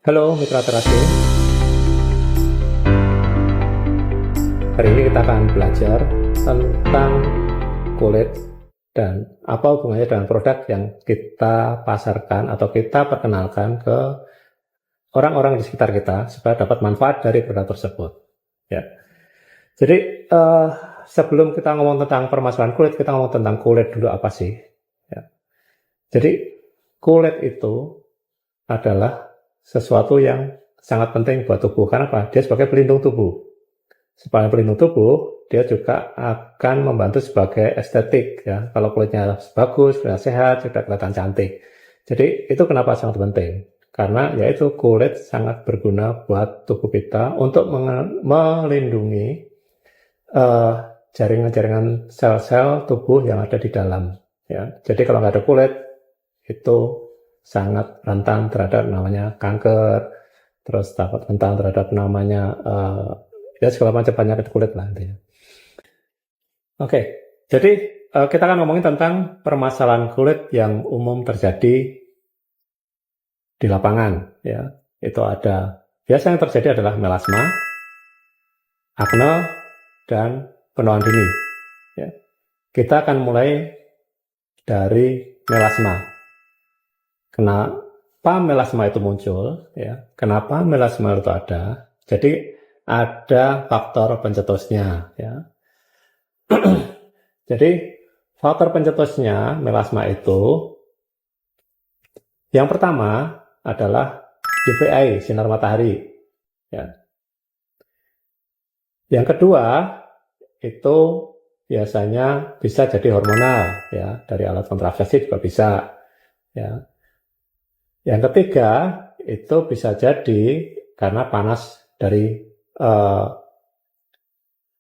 Halo Mitra Terasing, hari ini kita akan belajar tentang kulit dan apa hubungannya dengan produk yang kita pasarkan atau kita perkenalkan ke orang-orang di sekitar kita supaya dapat manfaat dari produk tersebut. Ya. Jadi sebelum kita ngomong tentang permasalahan kulit, kita ngomong tentang kulit dulu apa sih? Ya. Jadi kulit itu adalah sesuatu yang sangat penting buat tubuh. Karena apa? Dia sebagai pelindung tubuh. Sebagai pelindung tubuh, dia juga akan membantu sebagai estetik. Ya. Kalau kulitnya bagus, kulitnya sehat, juga kelihatan cantik. Jadi itu kenapa sangat penting? Karena yaitu kulit sangat berguna buat tubuh kita untuk melindungi jaringan-jaringan sel-sel tubuh yang ada di dalam. Ya. Jadi kalau nggak ada kulit, itu sangat rentan terhadap namanya kanker, terus dapat rentan terhadap namanya ya segala macam penyakit kulit lah intinya. Oke, jadi kita akan ngomongin tentang permasalahan kulit yang umum terjadi di lapangan. Ya, itu ada biasa yang terjadi adalah melasma, akne, dan penuaan dini. Ya. Kita akan mulai dari melasma. Kenapa melasma itu muncul? Ya, kenapa melasma itu ada? Jadi ada faktor pencetusnya. Ya. Jadi faktor pencetusnya melasma itu yang pertama adalah UVA, sinar matahari. Ya. Yang kedua itu biasanya bisa jadi hormonal, ya, dari alat kontrasepsi juga bisa. Ya. Yang ketiga, itu bisa jadi karena panas dari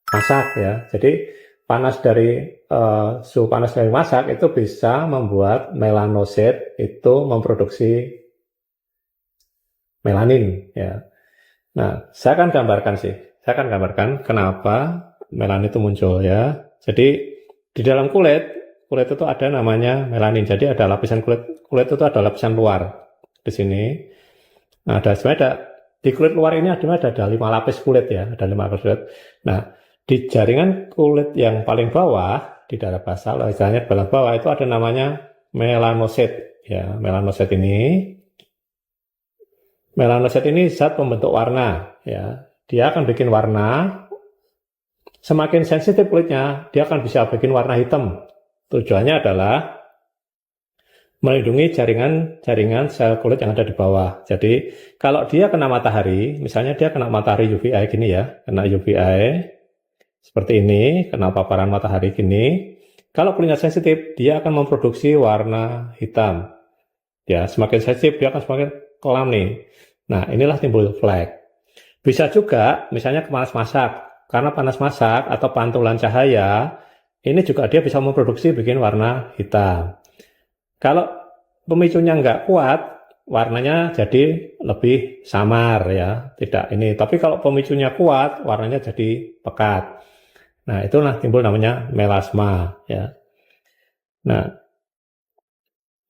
masak ya. Jadi panas dari suhu panas dari masak itu bisa membuat melanosit itu memproduksi melanin ya. Nah, saya akan gambarkan kenapa melanin itu muncul ya. Jadi di dalam kulit itu ada namanya melanin. Jadi ada lapisan kulit itu ada lapisan luar. Di sini nah, di kulit luar ini ada 5 lapis kulit ya, ada 5 lapis kulit. Nah, di jaringan kulit yang paling bawah di daerah basal, istilahnya paling bawah itu ada namanya melanosit ya. Melanosit ini zat pembentuk warna ya. Dia akan bikin warna. Semakin sensitif kulitnya, dia akan bisa bikin warna hitam. Tujuannya adalah melindungi jaringan sel kulit yang ada di bawah. Jadi kalau dia kena matahari, misalnya dia kena matahari UVA gini ya, kena UVA seperti ini, kena paparan matahari gini, kalau kulitnya sensitif, dia akan memproduksi warna hitam. Ya, semakin sensitif dia akan semakin kelam nih. Nah, inilah timbul flek. Bisa juga misalnya panas masak, karena panas masak atau pantulan cahaya, ini juga dia bisa memproduksi bikin warna hitam. Kalau pemicunya nggak kuat, warnanya jadi lebih samar ya, tidak ini. Tapi kalau pemicunya kuat, warnanya jadi pekat. Nah, itulah timbul namanya melasma ya. Nah,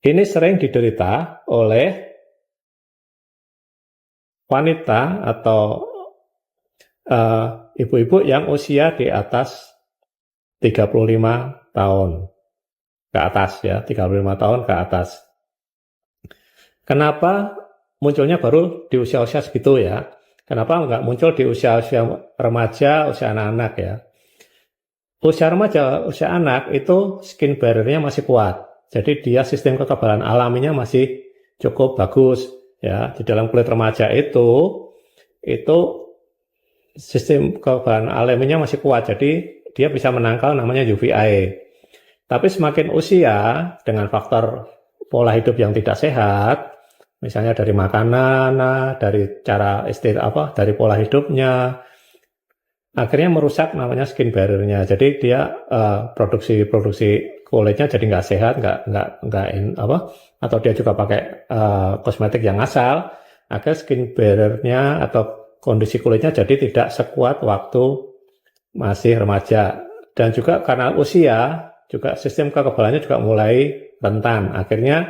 ini sering diderita oleh wanita atau ibu-ibu yang usia di atas 35 tahun ke atas ya, 35 tahun ke atas. Kenapa munculnya baru di usia-usia segitu ya? Kenapa nggak muncul di usia-usia remaja, usia anak-anak ya? Usia remaja, usia anak itu skin barrier-nya masih kuat. Jadi dia sistem kekebalan alaminya masih cukup bagus ya. Di dalam kulit remaja itu sistem kekebalan alaminya masih kuat. Jadi dia bisa menangkal namanya UVA. Tapi semakin usia dengan faktor pola hidup yang tidak sehat, misalnya dari makanan, dari cara dari pola hidupnya, akhirnya merusak namanya skin barrier-nya. Jadi dia produksi kulitnya jadi nggak sehat, atau dia juga pakai kosmetik yang asal, akhirnya skin barrier-nya atau kondisi kulitnya jadi tidak sekuat waktu masih remaja. Dan juga karena usia, juga sistem kekebalannya juga mulai rentan. Akhirnya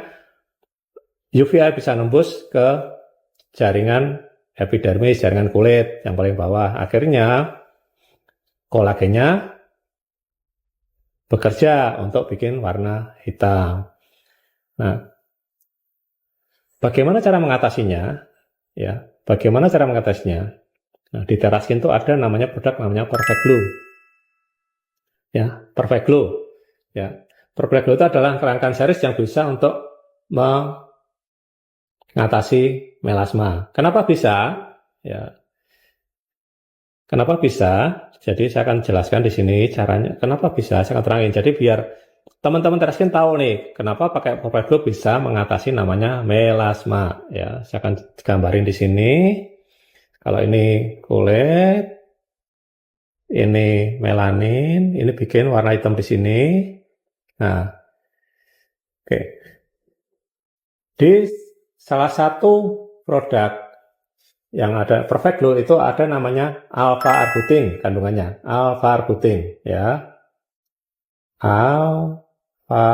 UVA bisa nembus ke jaringan epidermis, jaringan kulit yang paling bawah. Akhirnya kolagennya bekerja untuk bikin warna hitam. Nah, bagaimana cara mengatasinya? Ya, bagaimana cara mengatasinya? Nah, di Teraskin itu ada namanya produk namanya Perfect Glow. Ya, Perfect Glow. Ya, Perfect Glow itu adalah rangkaian series yang bisa untuk mengatasi melasma. Kenapa bisa? Ya, kenapa bisa? Jadi saya akan jelaskan di sini caranya. Kenapa bisa? Saya akan terangin. Jadi biar teman-teman Teraskin tahu nih, kenapa pakai Perfect Glow bisa mengatasi namanya melasma. Ya, saya akan gambarin di sini. Kalau ini kulit, ini melanin, ini bikin warna hitam di sini. Nah, oke. Di salah satu produk yang ada Perfect Glow itu ada namanya alpha arbutin kandungannya, alpha arbutin ya. Alpha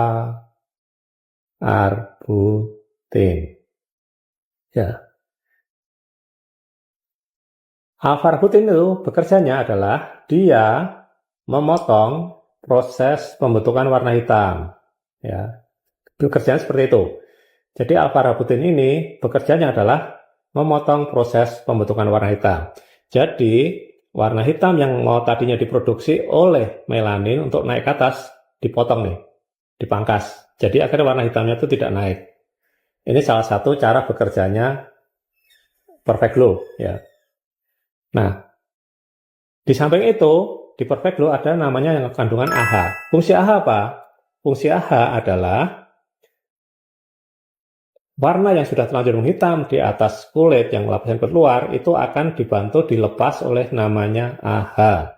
arbutin. Ya. Alpha arbutin itu bekerjanya adalah dia memotong proses pembentukan warna hitam. Ya. Bekerjanya seperti itu. Jadi alpha arbutin ini bekerjanya adalah memotong proses pembentukan warna hitam. Jadi warna hitam yang mau tadinya diproduksi oleh melanin untuk naik ke atas dipotong nih, dipangkas. Jadi akhirnya warna hitamnya itu tidak naik. Ini salah satu cara bekerjanya Perfect Glow ya. Nah, di samping itu di Perfect Glow ada namanya yang kandungan AHA. Fungsi AHA apa? Fungsi AHA adalah warna yang sudah terlanjur menghitam di atas kulit yang lapisan kulit luar itu akan dibantu dilepas oleh namanya AHA.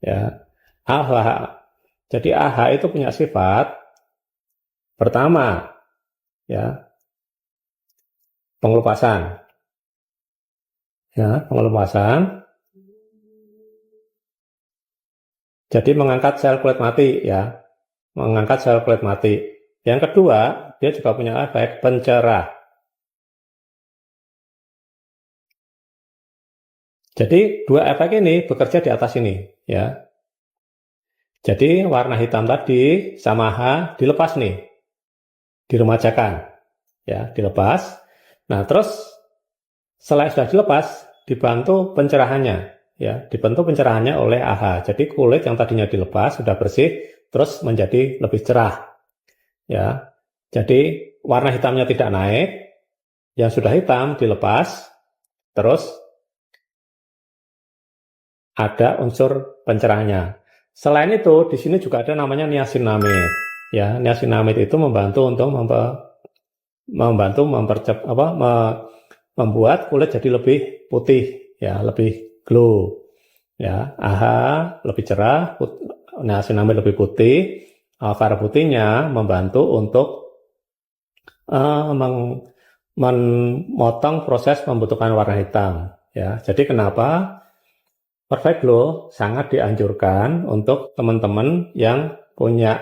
Ya, AHA. Jadi AHA itu punya sifat pertama, ya, pengelupasan. Ya, pengelupasan. Jadi mengangkat sel kulit mati, ya, mengangkat sel kulit mati. Yang kedua, dia juga punya efek pencerah. Jadi dua efek ini bekerja di atas ini, ya. Jadi warna hitam tadi sama H dilepas nih, diremajakan, ya, dilepas. Nah, terus setelah sudah dilepas, dibantu pencerahannya, ya, dibantu pencerahannya oleh AHA. Jadi kulit yang tadinya dilepas sudah bersih, terus menjadi lebih cerah, ya. Jadi warna hitamnya tidak naik, yang sudah hitam dilepas, terus ada unsur pencerahannya. Selain itu, di sini juga ada namanya niacinamide. Ya, niacinamide itu membantu untuk membuat kulit jadi lebih putih, ya, lebih glow. Ya, AHA lebih cerah, niacinamide lebih putih. Alpha arbutinnya membantu untuk memotong proses pembentukan warna hitam. Ya, jadi kenapa Perfect Glow sangat dianjurkan untuk teman-teman yang punya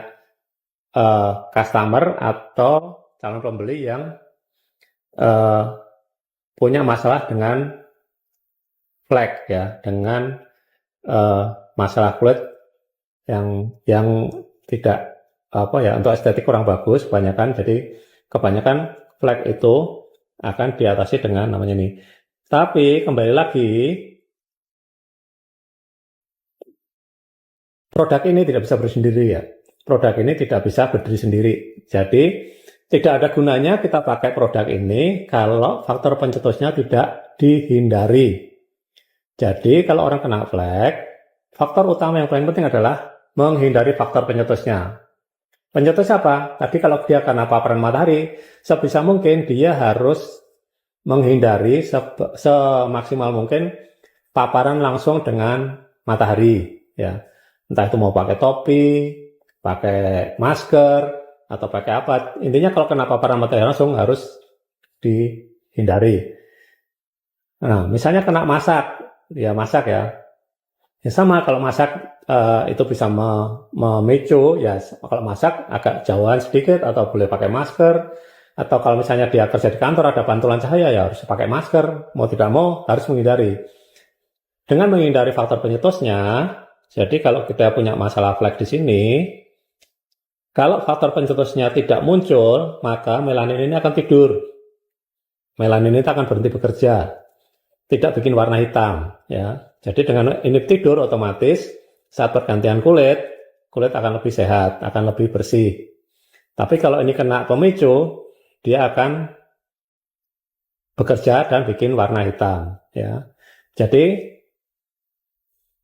customer atau calon pembeli yang punya masalah dengan flek, ya, dengan masalah kulit yang tidak untuk estetik kurang bagus kebanyakan. Jadi kebanyakan flek itu akan diatasi dengan namanya ini. Tapi kembali lagi, produk ini tidak bisa berdiri sendiri, ya. Produk ini tidak bisa berdiri sendiri. Jadi tidak ada gunanya kita pakai produk ini kalau faktor pencetusnya tidak dihindari. Jadi kalau orang kena flek, faktor utama yang paling penting adalah menghindari faktor pencetusnya. Pencetus apa? Tadi kalau dia kena paparan matahari, sebisa mungkin dia harus menghindari semaksimal mungkin paparan langsung dengan matahari, ya. Entah itu mau pakai topi, pakai masker, atau pakai apa. Intinya kalau kena paparan matahari langsung harus dihindari. Nah, misalnya kena masak ya. Ya sama, kalau masak itu bisa memicu, ya, kalau masak agak jauhan sedikit atau boleh pakai masker. Atau kalau misalnya dia kerja di kantor ada pantulan cahaya, ya harus pakai masker, mau tidak mau harus menghindari. Dengan menghindari faktor pencetusnya, jadi kalau kita punya masalah flek di sini, kalau faktor pencetusnya tidak muncul, maka melanin ini akan tidur. Melanin ini akan berhenti bekerja, tidak bikin warna hitam. Ya. Jadi dengan ini tidur otomatis saat pergantian kulit akan lebih sehat, akan lebih bersih. Tapi kalau ini kena pemicu, dia akan bekerja dan bikin warna hitam. Ya. Jadi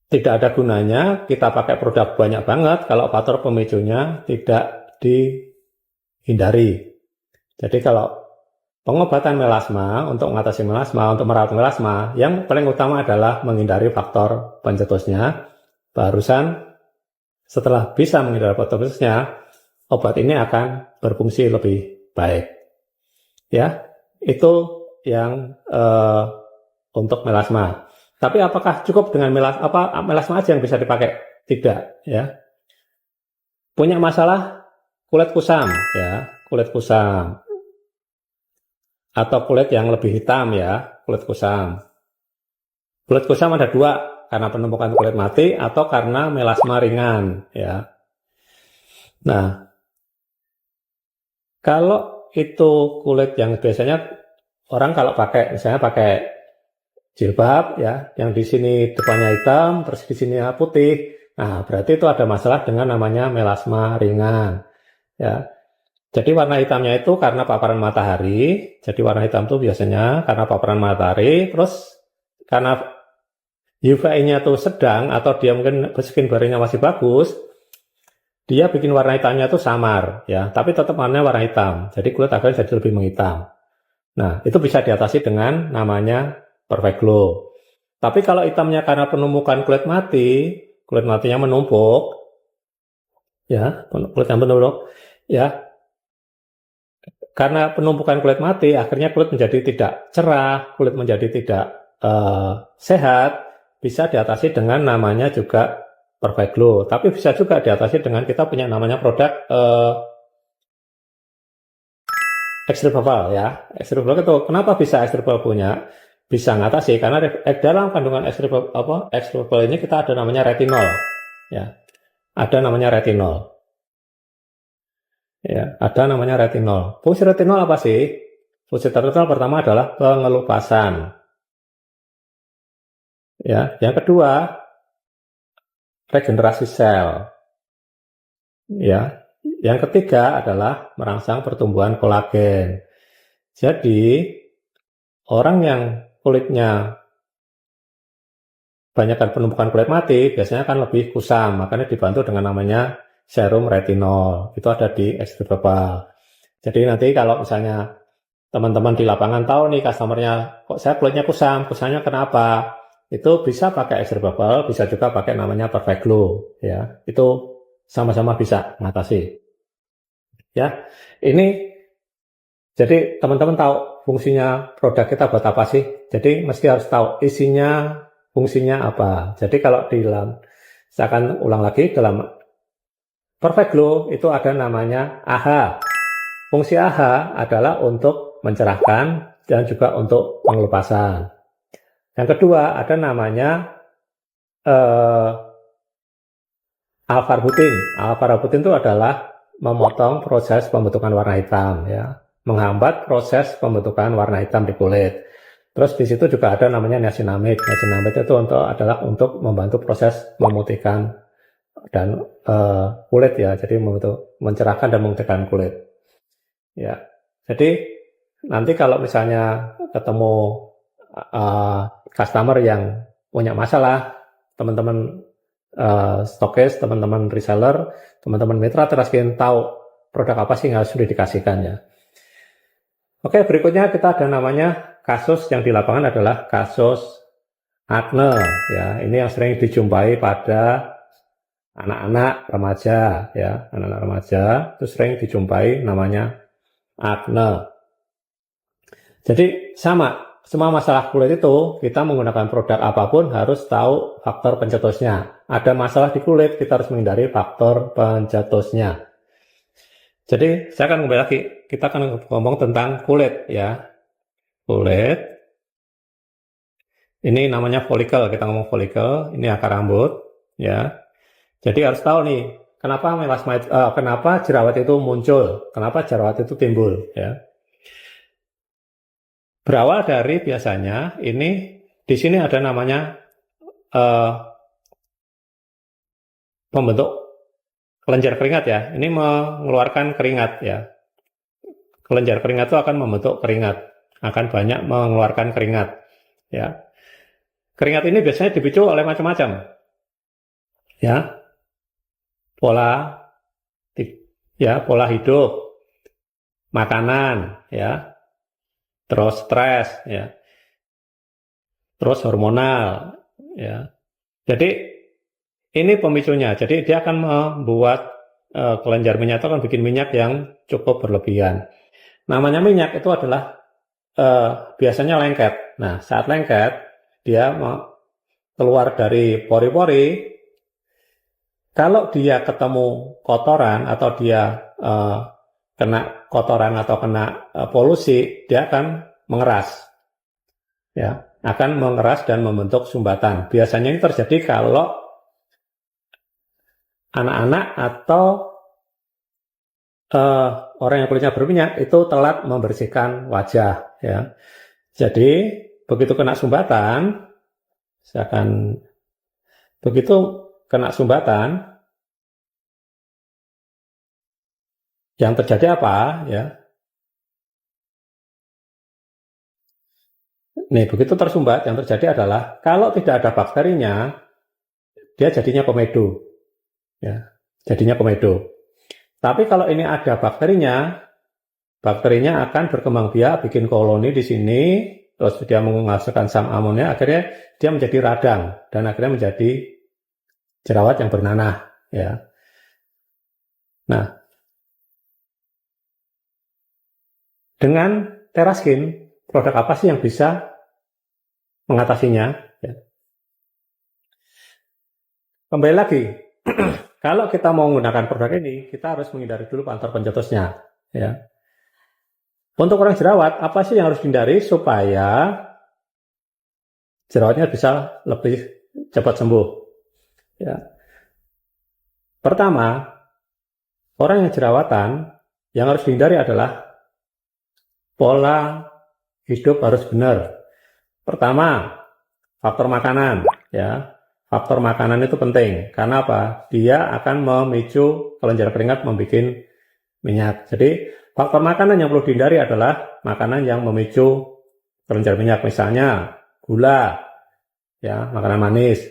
tidak ada gunanya kita pakai produk banyak banget kalau faktor pemicunya tidak dihindari. Jadi kalau pengobatan melasma, untuk mengatasi melasma, untuk merawat melasma, yang paling utama adalah menghindari faktor pencetusnya. Barusan setelah bisa menghindari faktor pencetusnya, obat ini akan berfungsi lebih baik. Ya, itu yang untuk melasma. Tapi apakah cukup dengan melasma aja yang bisa dipakai? Tidak, ya. Punya masalah kulit kusam, ya, kulit kusam. Atau kulit yang lebih hitam, ya, kulit kusam. Kulit kusam ada dua, karena penumpukan kulit mati atau karena melasma ringan, ya. Nah, kalau itu kulit yang biasanya orang kalau pakai, misalnya pakai jilbab, ya, yang di sini depannya hitam, terus di sini putih. Nah, berarti itu ada masalah dengan namanya melasma ringan, ya. Jadi warna hitamnya itu karena paparan matahari. Jadi warna hitam itu biasanya karena paparan matahari, terus karena UVA-nya itu sedang atau dia mungkin skin barrier-nya masih bagus, dia bikin warna hitamnya itu samar, ya. Tapi tetap warna hitam. Jadi kulit akan jadi lebih menghitam. Nah, itu bisa diatasi dengan namanya Perfect Glow. Tapi kalau hitamnya karena penumpukan kulit matinya menumpuk, ya, kulitnya menumpuk, ya, karena penumpukan kulit mati, akhirnya kulit menjadi tidak cerah, kulit menjadi tidak sehat, bisa diatasi dengan namanya juga Perfect Glow. Tapi bisa juga diatasi dengan kita punya namanya produk Extreme Bubble, ya. Extreme Bubble itu kenapa bisa Extreme Bubble punya? Bisa ngatasi karena dalam kandungan Extreme Bubble ini kita ada namanya retinol, ya. Ada namanya retinol. Ya, ada namanya retinol. Fungsi retinol apa sih? Fungsi retinol pertama adalah pengelupasan. Ya, yang kedua regenerasi sel. Ya, yang ketiga adalah merangsang pertumbuhan kolagen. Jadi orang yang kulitnya banyakkan penumpukan kulit mati biasanya kan lebih kusam, makanya dibantu dengan namanya serum retinol. Itu ada di Extreme Bubble. Jadi nanti kalau misalnya teman-teman di lapangan tahu nih customernya, kok saya kulitnya kusam, kusamnya kenapa? Itu bisa pakai Extreme Bubble, bisa juga pakai namanya Perfect Glow, ya. Itu sama-sama bisa mengatasi. Ya, ini jadi teman-teman tahu fungsinya produk kita buat apa sih? Jadi mesti harus tahu isinya, fungsinya apa. Jadi kalau di dalam, saya akan ulang lagi, dalam Perfect Glow itu ada namanya AHA. Fungsi AHA adalah untuk mencerahkan dan juga untuk pengelupasan. Yang kedua ada namanya alpha-arbutin. Alpha-arbutin itu adalah memotong proses pembentukan warna hitam, ya, menghambat proses pembentukan warna hitam di kulit. Terus di situ juga ada namanya niacinamide. Niacinamide itu adalah untuk membantu proses memutihkan dan kulit, ya, jadi mencerahkan dan memutihkan kulit, ya. Jadi nanti kalau misalnya ketemu customer yang punya masalah, teman-teman stokis, teman-teman reseller, teman-teman mitra teraskin tahu produk apa sih yang harus dikasihkan, ya. Oke, berikutnya kita ada namanya kasus yang di lapangan adalah kasus akne, ya. Ini yang sering dijumpai pada anak-anak remaja, ya, anak-anak remaja itu sering dijumpai namanya akne. Jadi sama, semua masalah kulit itu kita menggunakan produk apapun harus tahu faktor pencetusnya. Ada masalah di kulit, kita harus menghindari faktor pencetusnya. Jadi saya akan kembali lagi. kita akan ngomong tentang kulit ya. Kulit. Ini namanya folikel, kita ngomong folikel, ini akar rambut ya. Jadi harus tahu nih, kenapa jerawat itu muncul, kenapa jerawat itu timbul ya. Berawal dari biasanya ini di sini ada namanya pembentuk kelenjar keringat ya. Ini mengeluarkan keringat ya. Kelenjar keringat itu akan membentuk keringat, akan banyak mengeluarkan keringat ya. Keringat ini biasanya dipicu oleh macam-macam ya. Pola hidup, makanan ya, terus stres ya, terus hormonal ya. Jadi ini pemicunya. Jadi dia akan membuat kelenjar minyak itu akan bikin minyak yang cukup berlebihan. Namanya minyak itu adalah biasanya lengket. Nah, saat lengket dia keluar dari pori-pori. Kalau dia ketemu kotoran atau dia kena kotoran atau kena polusi, dia akan mengeras. Ya, akan mengeras dan membentuk sumbatan. Biasanya ini terjadi kalau anak-anak atau orang yang kulitnya berminyak itu telat membersihkan wajah. Ya. Jadi begitu kena sumbatan, yang terjadi apa ya? Nih, begitu tersumbat, yang terjadi adalah kalau tidak ada bakterinya, dia jadinya komedo. Ya, jadinya komedo. Tapi kalau ini ada bakterinya akan berkembang biak, bikin koloni di sini, terus dia menghasilkan asam amonnya, akhirnya dia menjadi radang dan akhirnya menjadi jerawat yang bernanah. Ya. Nah, dengan Teraskin, produk apa sih yang bisa mengatasinya? Ya. Kembali lagi, kalau kita mau menggunakan produk ini, kita harus menghindari dulu faktor pencetusnya. Ya. Untuk orang jerawat, apa sih yang harus dihindari supaya jerawatnya bisa lebih cepat sembuh? Ya. Pertama, orang yang jerawatan, yang harus dihindari adalah pola hidup harus benar. Pertama, faktor makanan. Ya. Faktor makanan itu penting. Karena apa? Dia akan memicu kelenjar keringat membuat minyak. Jadi, faktor makanan yang perlu dihindari adalah makanan yang memicu kelenjar minyak. Misalnya, gula, ya, makanan manis,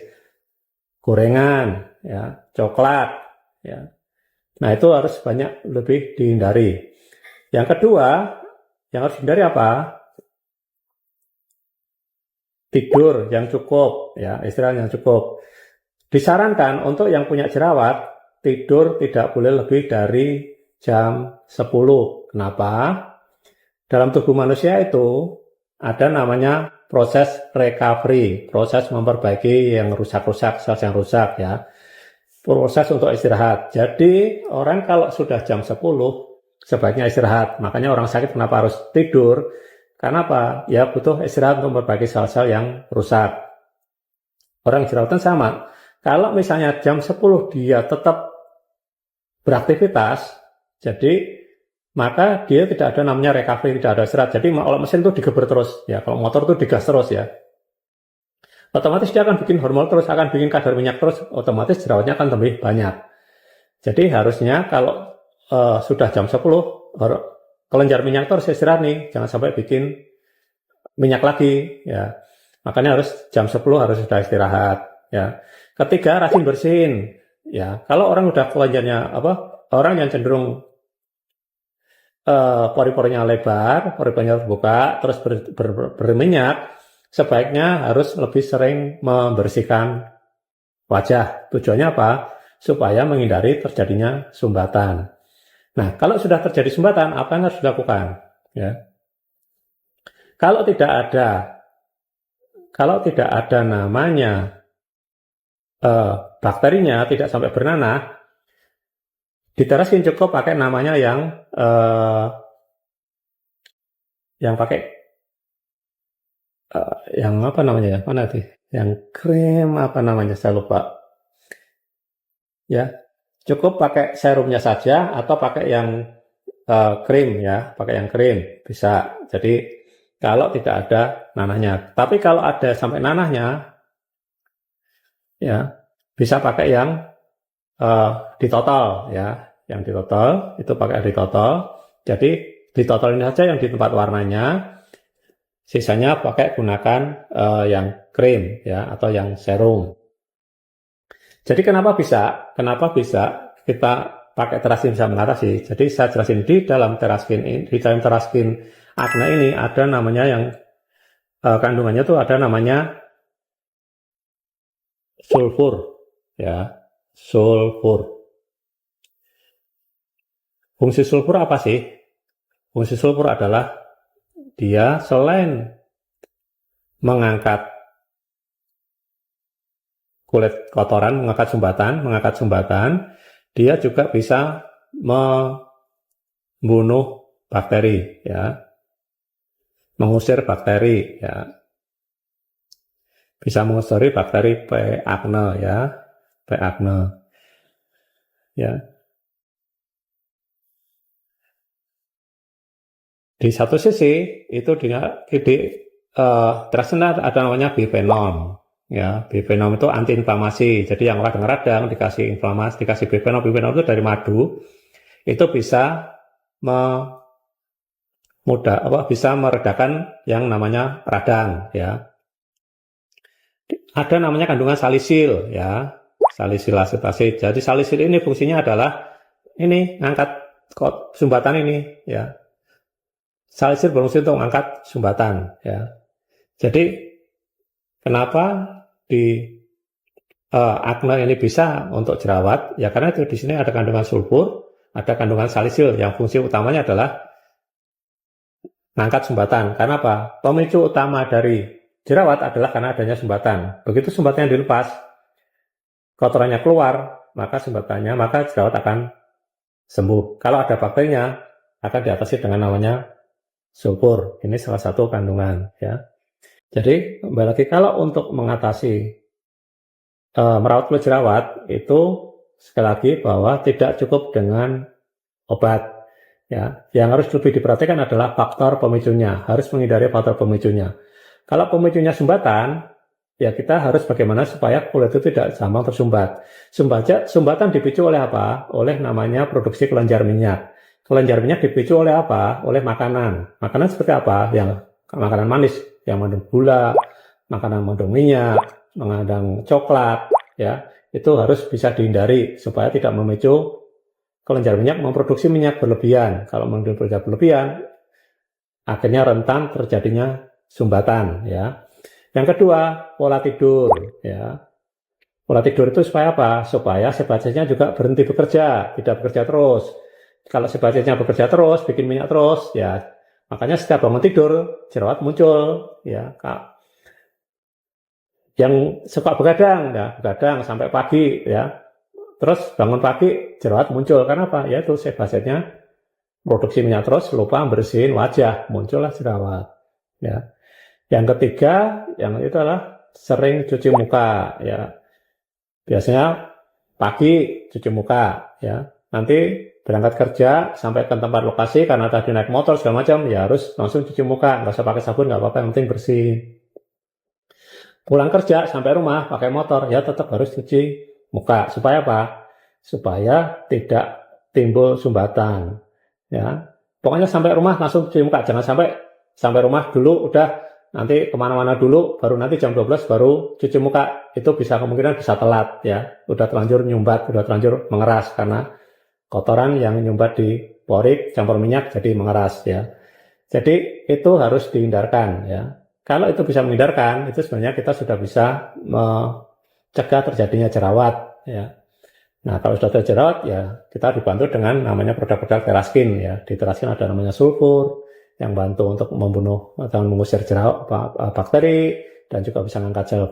gorengan, ya, coklat, ya. Nah, itu harus lebih dihindari. Yang kedua, yang harus dihindari apa? Tidur yang cukup, ya, istirahat yang cukup. Disarankan untuk yang punya jerawat, tidur tidak boleh lebih dari jam 10. Kenapa? Dalam tubuh manusia itu ada namanya proses recovery, proses memperbaiki yang rusak-rusak, sel yang rusak ya. Proses untuk istirahat. Jadi orang kalau sudah jam 10 sebaiknya istirahat. Makanya orang sakit kenapa harus tidur? Karena apa? Ya butuh istirahat untuk memperbaiki sel-sel yang rusak. Orang jerawatan sama. Kalau misalnya jam 10 dia tetap beraktivitas, jadi maka dia tidak ada namanya recovery, tidak ada istirahat. Jadi kalau mesin itu digeber terus, ya kalau motor itu digas terus ya. Otomatis dia akan bikin hormon terus, akan bikin kadar minyak terus, otomatis jerawatnya akan lebih banyak. Jadi harusnya kalau sudah jam 10, kelenjar minyak terus istirahat nih, jangan sampai bikin minyak lagi ya. Makanya harus jam 10 harus sudah istirahat ya. Ketiga, rajin bersihin ya. Kalau orang udah kelenjarnya orang yang cenderung pori-porinya lebar, pori-porinya terbuka, terus berminyak, sebaiknya harus lebih sering membersihkan wajah. Tujuannya apa? Supaya menghindari terjadinya sumbatan. Nah, kalau sudah terjadi sumbatan, apa yang harus dilakukan? Ya. Kalau tidak ada namanya bakterinya, tidak sampai bernanah, di Teraskin cukup pakai namanya yang yang pakai yang apa namanya ya? Mana sih? Yang krim apa namanya? Saya lupa. Ya, cukup pakai serumnya saja atau pakai yang krim ya, pakai yang krim bisa. Jadi kalau tidak ada nanahnya. Tapi kalau ada sampai nanahnya, ya bisa pakai yang di total ya, yang di total itu pakai di total. Jadi di total ini saja yang di tempat warnanya, sisanya pakai gunakan yang krim ya atau yang serum. Jadi kenapa bisa? Kenapa bisa kita pakai teraskin bisa mengatasi? Jadi saya jelasin di dalam teraskin ini, di dalam teraskin acne ini ada namanya yang kandungannya tuh ada namanya sulfur ya, sulfur. Fungsi sulfur apa sih? Fungsi sulfur adalah dia selain mengangkat kulit kotoran, mengangkat sumbatan, dia juga bisa membunuh bakteri ya, mengusir bakteri ya, bisa mengusir bakteri P. acne ya, P. acne ya. Di satu sisi itu terasa ada namanya bifenom ya, bifenom itu anti inflamasi. Jadi yang radang-radang dikasih inflamasi, dikasih bifenom. Bifenom itu dari madu, itu bisa bisa meredakan yang namanya radang ya. Ada namanya kandungan salisil ya, salisil asetate. Jadi salisil ini fungsinya adalah ini ngangkat sumbatan ini ya. Salisil berfungsi untuk mengangkat sumbatan ya. Jadi kenapa di acne ini bisa untuk jerawat? Ya karena itu di sini ada kandungan sulfur, ada kandungan salisil yang fungsi utamanya adalah mengangkat sumbatan. Karena apa? Pemicu utama dari jerawat adalah karena adanya sumbatan. Begitu sumbatannya dilepas, kotorannya keluar, maka jerawat akan sembuh. Kalau ada bakterinya, akan diatasi dengan namanya sulfur. Ini salah satu kandungan ya. Jadi kembali lagi kalau untuk mengatasi merawat kulit jerawat itu sekali lagi bahwa tidak cukup dengan obat ya. Yang harus lebih diperhatikan adalah faktor pemicunya. Harus menghindari faktor pemicunya. Kalau pemicunya sumbatan, ya kita harus bagaimana supaya kulit itu tidak gampang tersumbat. Sumbatan dipicu oleh apa? Oleh namanya produksi kelenjar minyak. Kelenjar minyak dipicu oleh apa? Oleh makanan. Makanan seperti apa? Yang makanan manis, yang mengandung gula, makanan mengandung minyak, mengandung coklat, ya itu harus bisa dihindari supaya tidak memicu kelenjar minyak memproduksi minyak berlebihan. Kalau memproduksi minyak berlebihan, akhirnya rentan terjadinya sumbatan, ya. Yang kedua, pola tidur, ya. Pola tidur itu supaya apa? Supaya sebasisnya juga berhenti bekerja, tidak bekerja terus. Kalau sebasisnya bekerja terus, bikin minyak terus, ya makanya setiap bangun tidur jerawat muncul, ya. Yang suka begadang, ya begadang sampai pagi, ya. Terus bangun pagi jerawat muncul, karena apa? Ya itu sebasisnya produksi minyak terus, lupa bersihin wajah, muncullah jerawat, ya. Yang ketiga, yang itu adalah sering cuci muka, ya. Biasanya pagi cuci muka, ya. Nanti berangkat kerja sampai ke tempat lokasi karena tadi naik motor segala macam, ya harus langsung cuci muka, nggak usah pakai sabun, nggak apa-apa, yang penting bersih. Pulang kerja sampai rumah pakai motor, ya tetap harus cuci muka. Supaya apa? Supaya tidak timbul sumbatan, ya. Pokoknya sampai rumah langsung cuci muka, jangan sampai rumah dulu udah nanti kemana-mana dulu, baru nanti jam 12 baru cuci muka. Itu kemungkinan bisa telat, ya. Udah terlanjur nyumbat, udah terlanjur mengeras karena kotoran yang nyumbat di porik campur minyak jadi mengeras, ya. Jadi itu harus dihindarkan, ya. Kalau itu bisa menghindarkan, itu sebenarnya kita sudah bisa mencegah terjadinya jerawat, ya. Nah, kalau sudah terjadi jerawat, ya kita dibantu dengan namanya produk-produk teraskin, ya. Di teraskin ada namanya sulfur yang bantu untuk membunuh atau mengusir jerawat bakteri, dan juga bisa mengangkat sel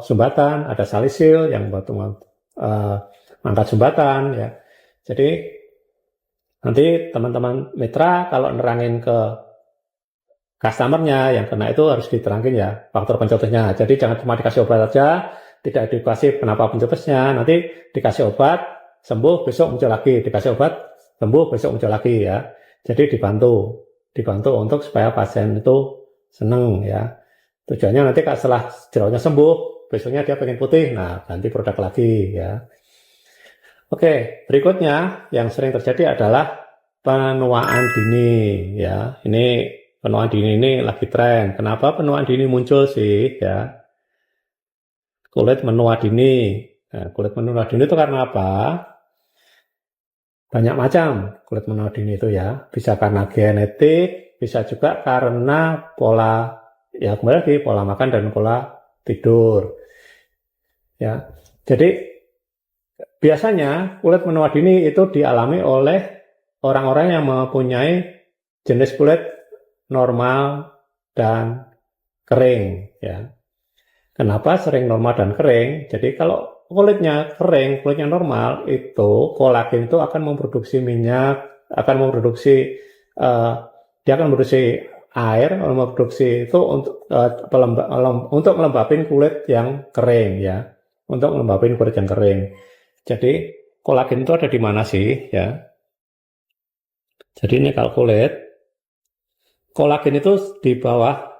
sumbatan. Ada salisil yang bantu mengangkat sumbatan, ya. Jadi nanti teman-teman mitra kalau nerangin ke customernya yang kena itu harus diterangin ya faktor pencetusnya. Jadi jangan cuma dikasih obat saja, tidak edukasi kenapa pencetusnya, nanti dikasih obat, sembuh, besok muncul lagi, dikasih obat, sembuh, besok muncul lagi ya. Jadi dibantu untuk supaya pasien itu seneng ya. Tujuannya nanti setelah jerawatnya sembuh, besoknya dia pengen putih, nah ganti produk lagi ya. Oke, berikutnya yang sering terjadi adalah penuaan dini ya. Ini penuaan dini ini lagi tren. Kenapa penuaan dini muncul sih ya? Kulit menua dini. Nah, kulit menua dini itu karena apa? Banyak macam kulit menua dini itu ya. Bisa karena genetik, bisa juga karena pola ya kembali lagi pola makan dan pola tidur. Ya. Jadi biasanya kulit menua dini itu dialami oleh orang-orang yang mempunyai jenis kulit normal dan kering ya. Kenapa sering normal dan kering? Jadi kalau kulitnya kering, kulitnya normal itu kolagen itu akan memproduksi minyak, akan memproduksi dia akan memproduksi air, memproduksi itu untuk melembabin kulit yang kering ya, untuk melembabin kulit yang kering. Jadi kolagen itu ada di mana sih ya? Jadi ini kalau kulit, kolagen itu di bawah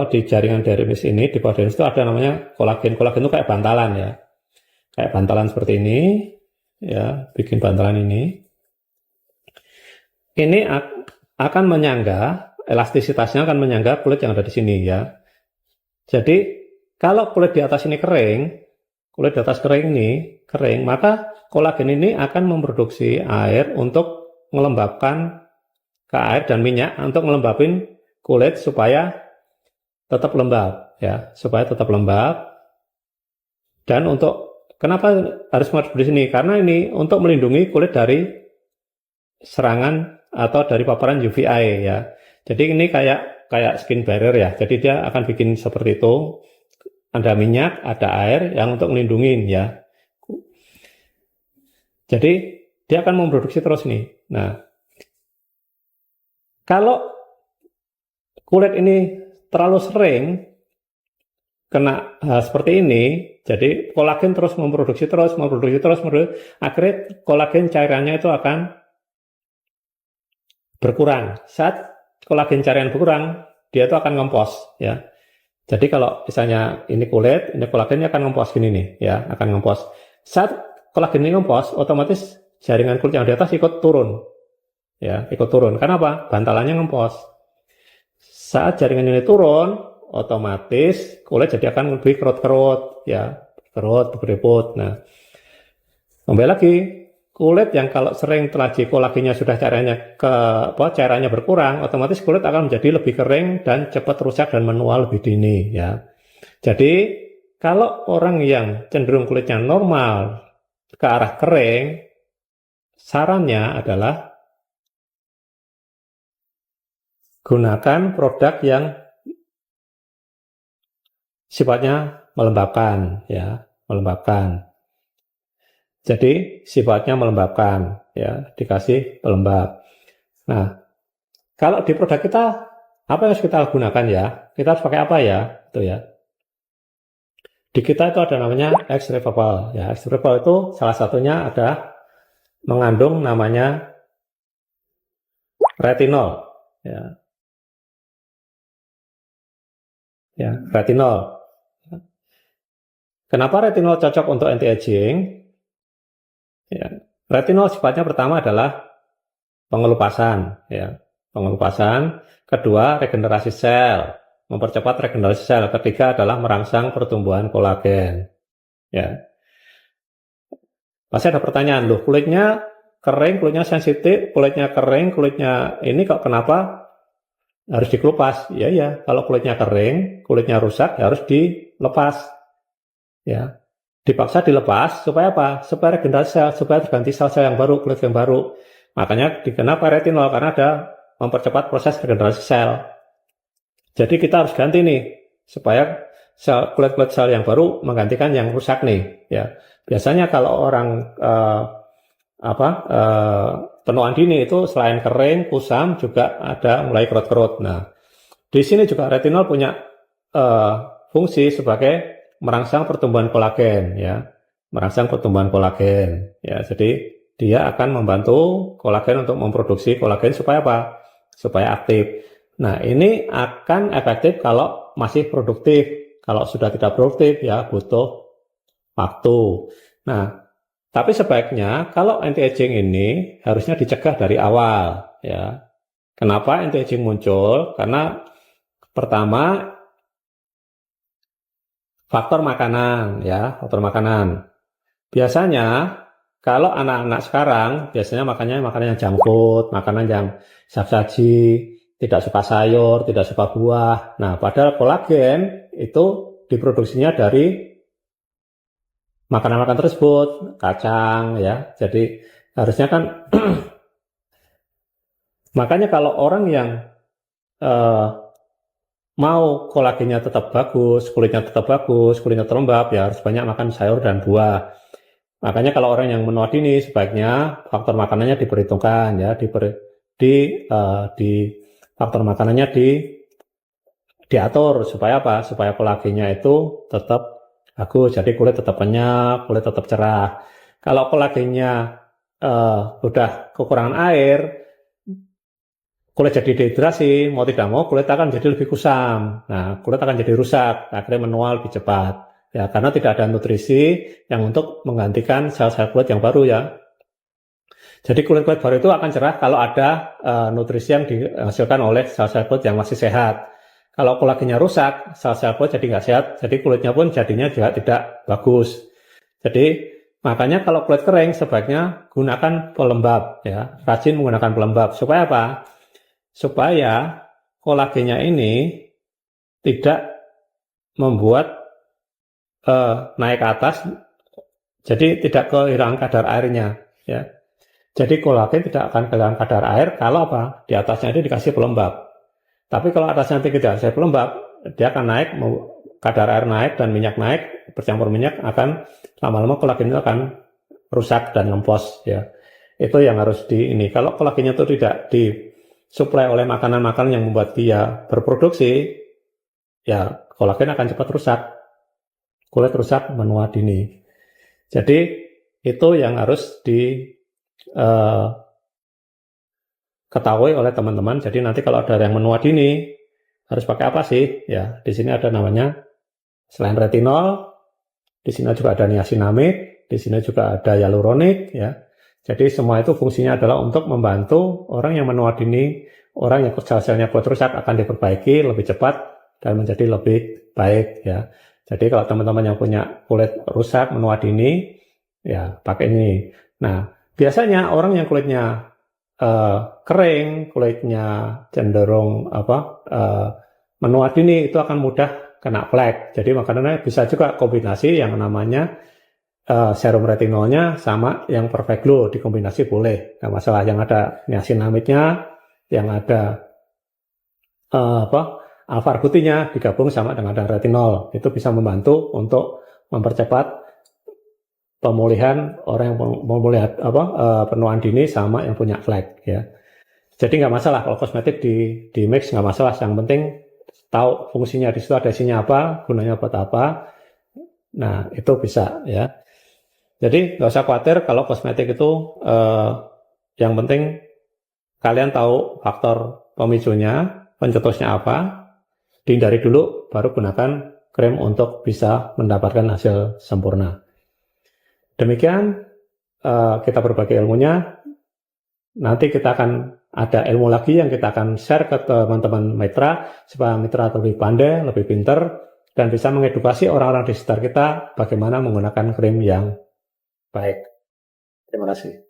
di jaringan dermis ini, di bawah dermis itu ada namanya kolagen. Kolagen itu kayak bantalan ya, kayak bantalan seperti ini ya, bikin bantalan ini. Ini akan menyangga, elastisitasnya akan menyangga kulit yang ada di sini ya. Jadi kalau kulit di atas ini kering, kulit di atas kering, maka kolagen ini akan memproduksi air untuk melembabkan ke air dan minyak untuk melembabin kulit supaya tetap lembab ya, supaya tetap lembab. Dan untuk kenapa harus masuk di sini? Karena ini untuk melindungi kulit dari serangan atau dari paparan UVA ya. Jadi ini kayak skin barrier ya. Jadi dia akan bikin seperti itu. Ada minyak, ada air yang untuk melindungi ya. Jadi dia akan memproduksi terus nih. Nah, kalau kulit ini terlalu sering kena seperti ini, jadi kolagen terus memproduksi, akhirnya kolagen cairannya itu akan berkurang. Saat kolagen cairan berkurang, dia itu akan ngempos ya. Jadi kalau misalnya ini kulit, ini kolagennya akan ngempos gini nih, ya, akan ngempos. Saat kolagen ini ngempos, otomatis jaringan kulit yang di atas ikut turun, ya, ikut turun. Karena apa? Bantalannya ngempos. Saat jaringan ini turun, otomatis kulit jadi akan lebih kerut-kerut, ya, kerut, berkeriput. Nah, kembali lagi, kulit yang kalau sering telaji kolagennya sudah cairannya berkurang, otomatis kulit akan menjadi lebih kering dan cepat rusak dan menua lebih dini ya. Jadi kalau orang yang cenderung kulitnya normal ke arah kering, sarannya adalah gunakan produk yang sifatnya melembabkan ya, melembabkan. Jadi sifatnya melembabkan, ya, dikasih pelembab. Nah, kalau di produk kita, apa yang harus kita gunakan ya? Kita harus pakai apa ya? Itu ya. Di kita itu ada namanya X-Revable. Ya, X-Revable itu salah satunya ada mengandung namanya retinol. Ya, retinol. Kenapa retinol cocok untuk anti-aging? Ya, retinol sifatnya pertama adalah pengelupasan, ya, pengelupasan. Kedua, regenerasi sel, mempercepat regenerasi sel. Ketiga adalah merangsang pertumbuhan kolagen. Ya, pasti ada pertanyaan, loh, kulitnya kering, kulitnya sensitif, kulitnya kering, kulitnya ini kok kenapa harus dikelupas? Ya, ya, kalau kulitnya kering, kulitnya rusak, ya harus dilepas. Ya. Dipaksa dilepas supaya apa? Supaya regenerasi sel, supaya terganti sel-sel yang baru, kulit yang baru. Makanya kenapa retinol? Karena ada mempercepat proses regenerasi sel. Jadi kita harus ganti nih supaya kulit-kulit sel yang baru menggantikan yang rusak nih. Ya, biasanya kalau orang penuaan dini itu selain kering, kusam, juga ada mulai kerut-kerut. Nah, di sini juga retinol punya fungsi sebagai merangsang pertumbuhan kolagen, ya, merangsang pertumbuhan kolagen. Ya, jadi dia akan membantu kolagen untuk memproduksi kolagen supaya apa? Supaya aktif. Nah, ini akan efektif kalau masih produktif. Kalau sudah tidak produktif, ya butuh waktu. Nah, tapi sebaiknya kalau anti-aging ini harusnya dicegah dari awal, ya. Kenapa anti-aging muncul? Karena pertama faktor makanan, ya, faktor makanan. Biasanya kalau anak-anak sekarang biasanya makannya makanan yang junk food, makanan yang saji, tidak suka sayur, tidak suka buah. Nah, padahal kolagen itu diproduksinya dari makanan-makanan tersebut, kacang, ya. Jadi harusnya kan makanya kalau orang yang mau kolagennya tetap bagus, kulitnya terlembab, ya harus banyak makan sayur dan buah. Makanya kalau orang yang menua dini sebaiknya faktor makanannya diperhitungkan, ya, di faktor makanannya diatur supaya apa? Supaya kolagennya itu tetap bagus, jadi kulit tetap kenyal, kulit tetap cerah. Kalau kolagennya udah kekurangan air, kulit jadi dehidrasi, mau tidak mau kulit akan jadi lebih kusam. Nah, kulit akan jadi rusak, akhirnya menua lebih cepat. Ya, karena tidak ada nutrisi yang untuk menggantikan sel-sel kulit yang baru, ya. Jadi kulit-kulit baru itu akan cerah kalau ada nutrisi yang dihasilkan oleh sel-sel kulit yang masih sehat. Kalau kolagennya rusak, sel-sel kulit jadi nggak sehat, jadi kulitnya pun jadinya juga tidak bagus. Jadi makanya kalau kulit kering sebaiknya gunakan pelembab, ya, rajin menggunakan pelembab. Supaya apa? Supaya kolagennya ini tidak membuat naik ke atas, jadi tidak kehilangan kadar airnya, ya. Jadi kolagen tidak akan kehilangan kadar air kalau apa? Di atasnya itu dikasih pelembab. Tapi kalau atasnya tidak dikasih pelembab, dia akan naik, kadar air naik dan minyak naik, bercampur minyak akan lama-lama kolagen itu akan rusak dan ngempos, ya. Itu yang harus ini. Kalau kolagennya itu tidak disuplai oleh makanan-makanan yang membuat dia berproduksi, ya kolagen akan cepat rusak. Kulit rusak menua dini. Jadi itu yang harus ketahui oleh teman-teman. Jadi nanti kalau ada yang menua dini harus pakai apa sih? Ya, di sini ada namanya selain retinol, di sini juga ada niacinamide, di sini juga ada hyaluronik, ya. Jadi semua itu fungsinya adalah untuk membantu orang yang menua dini, orang yang sel-selnya kulit rusak akan diperbaiki lebih cepat dan menjadi lebih baik, ya. Jadi kalau teman-teman yang punya kulit rusak menua dini, ya pakai ini. Nah, biasanya orang yang kulitnya kering, kulitnya cenderung menua dini itu akan mudah kena flek. Jadi makanannya bisa juga kombinasi yang namanya serum retinolnya sama yang perfect glow dikombinasi boleh. Nah, masalah yang ada niacinamide-nya, yang ada alpha-arbutinnya digabung sama dengan retinol, itu bisa membantu untuk mempercepat pemulihan orang yang penuaan dini sama yang punya flek, ya. Jadi nggak masalah kalau kosmetik di mix, nggak masalah. Yang penting tahu fungsinya, di situ ada isinya apa, gunanya buat apa. Nah, itu bisa, ya. Jadi nggak usah khawatir kalau kosmetik itu yang penting kalian tahu faktor pemicunya, pencetusnya apa. Dihindari dulu, baru gunakan krim untuk bisa mendapatkan hasil sempurna. Demikian kita berbagi ilmunya. Nanti kita akan ada ilmu lagi yang kita akan share ke teman-teman mitra, supaya mitra lebih pandai, lebih pintar, dan bisa mengedukasi orang-orang di sekitar kita bagaimana menggunakan krim yang baik. Terima kasih.